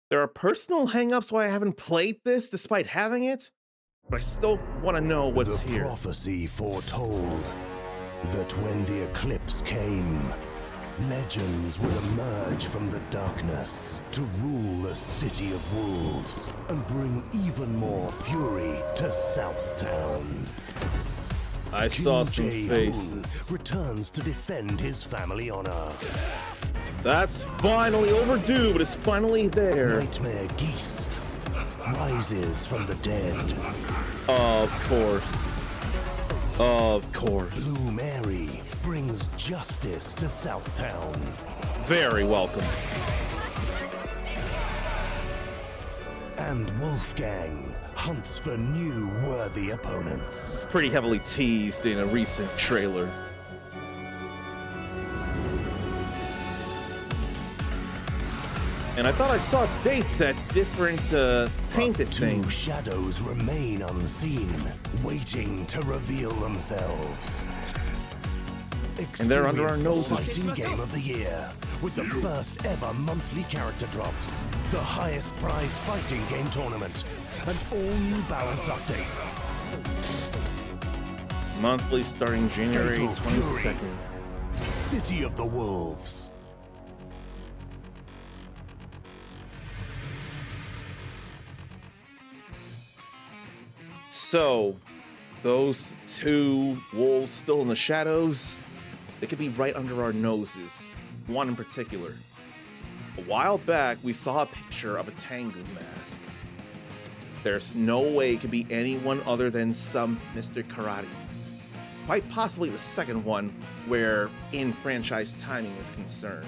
There are personal hangups why I haven't played this despite having it, but I still want to know what's The here. prophecy foretold that when the eclipse came, legends would emerge from the darkness to rule the city of wolves and bring even more fury to Southtown. I saw King some Jae-hoon faces. returns to defend his family honor. That's finally overdue, but it's finally there. Nightmare Geese rises from the dead. Of course. Of course. Blue Mary brings justice to Southtown. Very welcome. And Wolfgang hunts for new worthy opponents. Pretty heavily teased in a recent trailer. And I thought I saw dates at different painted Two things. shadows remain unseen, waiting to reveal themselves. And they're under our Experience the noses. fighting game of the year with the first ever monthly character drops, the highest prized fighting game tournament, and all new balance updates. Monthly starting January Fatal Fury. 22nd. City of the Wolves. So, those two wolves still in the shadows, they could be right under our noses. One in particular. A while back, we saw a picture of a Tengu mask. There's no way it could be anyone other than some Mr. Karate. Quite possibly the second one, where in-franchise timing is concerned.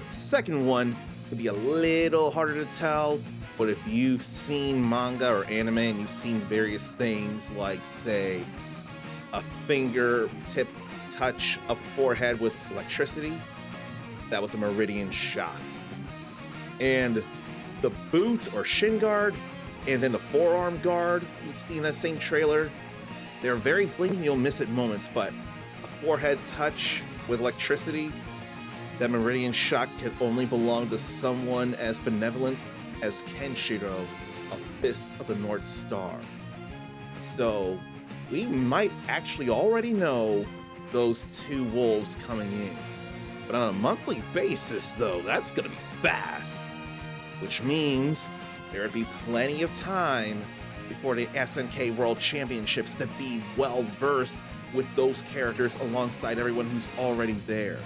Second one could be a little harder to tell, but if you've seen manga or anime and you've seen various things like, say, a fingertip touch of forehead with electricity, that was a Meridian Shock. And the boot or shin guard, and then the forearm guard you see in that same trailer, they're very blink and you'll miss it moments, but a forehead touch with electricity, that Meridian Shock can only belong to someone as benevolent as Kenshiro of Fist of the North Star. So we might actually already know those two wolves coming in. But on a monthly basis, though, that's gonna be fast. Which means there would be plenty of time before the SNK World Championships to be well versed with those characters alongside everyone who's already there.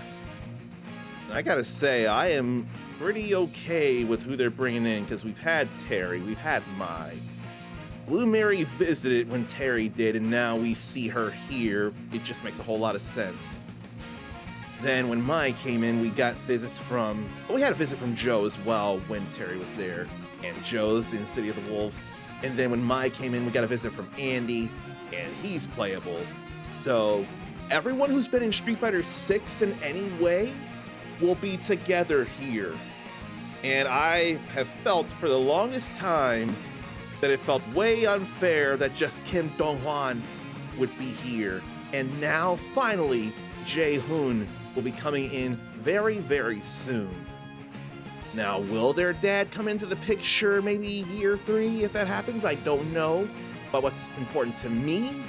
And I gotta say, I am pretty okay with who they're bringing in, because we've had Terry, we've had Mai. Blue Mary visited when Terry did, and now we see her here. It just makes a whole lot of sense. Then when Mai came in, we got visits from... Well, we had a visit from Joe as well when Terry was there, and Joe's in City of the Wolves. And then when Mai came in, we got a visit from Andy, and he's playable. So everyone who's been in Street Fighter 6 in any way will be together here. And I have felt for the longest time that it felt way unfair that just Kim Dong-hwan would be here. And now, finally, Jae-hoon will be coming in very, very soon. Now, will their dad come into the picture maybe year 3 if that happens? I don't know. But what's important to me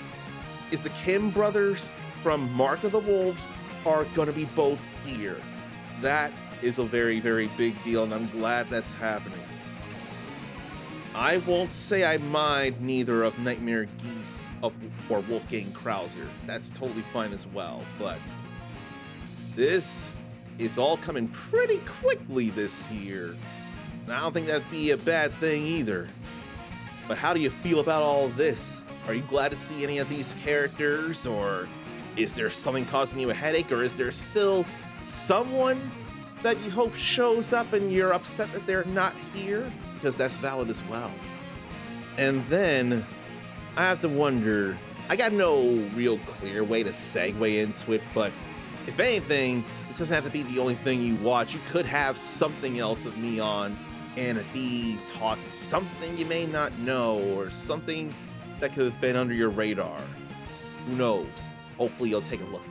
is the Kim brothers from Mark of the Wolves are gonna be both here. That is a very, very big deal, and I'm glad that's happening. I won't say I mind neither of Nightmare Geese or Wolfgang Krauser. That's totally fine as well, but this is all coming pretty quickly this year. And I don't think that'd be a bad thing either. But how do you feel about all of this? Are you glad to see any of these characters, or is there something causing you a headache, or is there still someone that you hope shows up and you're upset that they're not here? Because that's valid as well. And then I have to wonder, I got no real clear way to segue into it, but if anything, this doesn't have to be the only thing you watch. You could have something else of me on and be taught something you may not know, or something that could have been under your radar. Who knows? Hopefully you'll take a look.